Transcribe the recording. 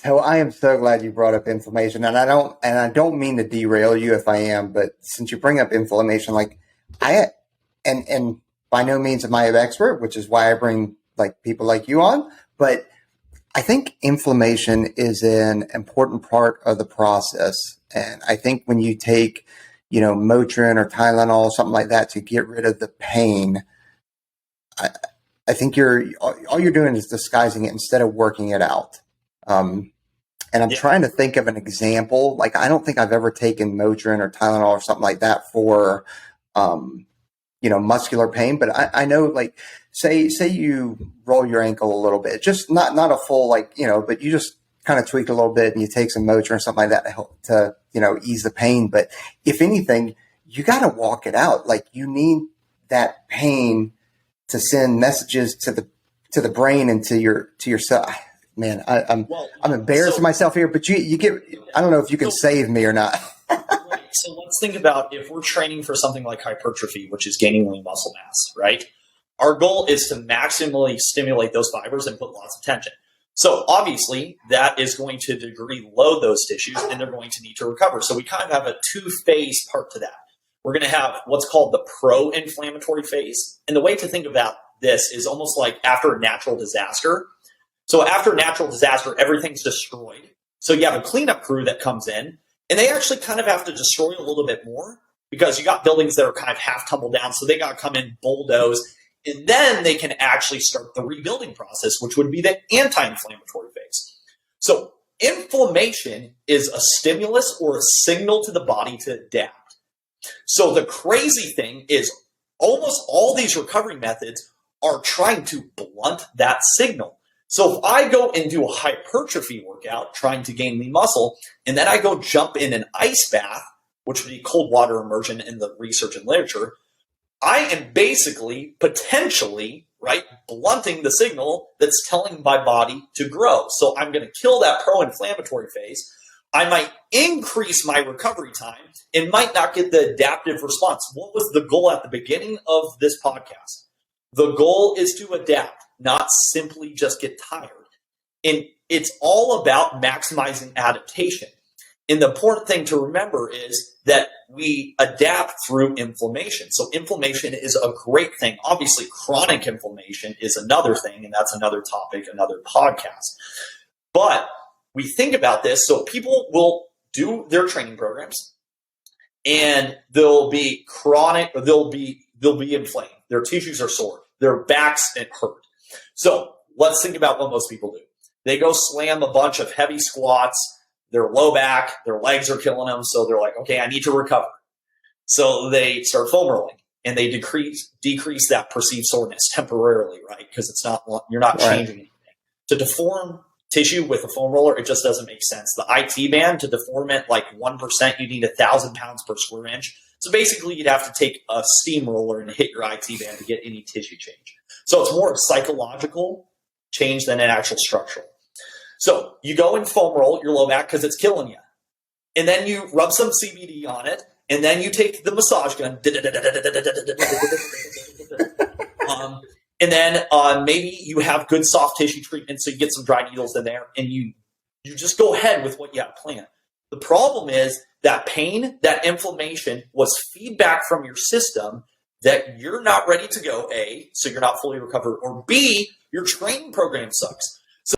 So I am so glad you brought up inflammation, and I don't mean to derail you if I am, but since you bring up inflammation, like I and by no means am I an expert, which is why I bring like people like you on, but I think inflammation is an important part of the process, and I think when you take, Motrin or Tylenol, something like that, to get rid of the pain, I, I think all you're doing is disguising it instead of working it out. Um, and I'm Yeah. trying to think of an example. Like, I don't think I've ever taken Motrin or Tylenol or something like that for, um, muscular pain. But I know, like, say you roll your ankle a little bit, just not a full, like, but you just kind of tweak a little bit and you take some Motrin or something like that to help to, ease the pain. But if anything, you got to walk it out. Like, you need that pain to send messages to the brain and to your cell. Man, Well, I'm embarrassing myself here, but you get. I don't know if you can save me or not. right. So let's think about if we're training for something like hypertrophy, which is gaining lean muscle mass, right? Our goal is to maximally stimulate those fibers and put lots of tension. So obviously that is going to degree load those tissues and they're going to need to recover. So we kind of have a two-phase part to that. We're going to have what's called the pro-inflammatory phase. And the way to think about this is almost like after a natural disaster. So after a natural disaster, everything's destroyed. So you have a cleanup crew that comes in, and they actually kind of have to destroy a little bit more because you got buildings that are kind of half tumbled down. So they got to come in, bulldoze, and then they can actually start the rebuilding process, which would be the anti-inflammatory phase. So inflammation is a stimulus or a signal to the body to adapt. So the crazy thing is almost all these recovery methods are trying to blunt that signal. So if I go and do a hypertrophy workout trying to gain lean muscle, and then I go jump in an ice bath, which would be cold water immersion in the research and literature, I am basically potentially, right, blunting the signal that's telling my body to grow. So I'm going to kill that pro-inflammatory phase. I might increase my recovery time and might not get the adaptive response. What was the goal at the beginning of this podcast? The goal is to adapt, not simply just get tired. And it's all about maximizing adaptation. And the important thing to remember is that we adapt through inflammation. So inflammation is a great thing. Obviously, chronic inflammation is another thing, and that's another topic, another podcast. But we think about this, so people will do their training programs, and they'll be chronic, or they'll be inflamed. Their tissues are sore. Their backs hurt. So let's think about what most people do. They go slam a bunch of heavy squats. Their low back, their legs are killing them. So they're like, okay, I need to recover. So they start foam rolling, and they decrease that perceived soreness temporarily, right? Because you're not changing anything. To deform tissue with a foam roller, it just doesn't make sense. The IT band, to deform it like 1%, you need 1,000 pounds per square inch. So basically, you'd have to take a steamroller and hit your IT band to get any tissue change. So it's more psychological change than an actual structural. So you go and foam roll your low back because it's killing you. And then you rub some CBD on it, and then you take the massage gun, and then maybe you have good soft tissue treatment, so you get some dry needles in there, and you just go ahead with what you have planned. The problem is that pain, that inflammation was feedback from your system that you're not ready to go, A, so you're not fully recovered, or B, your training program sucks. So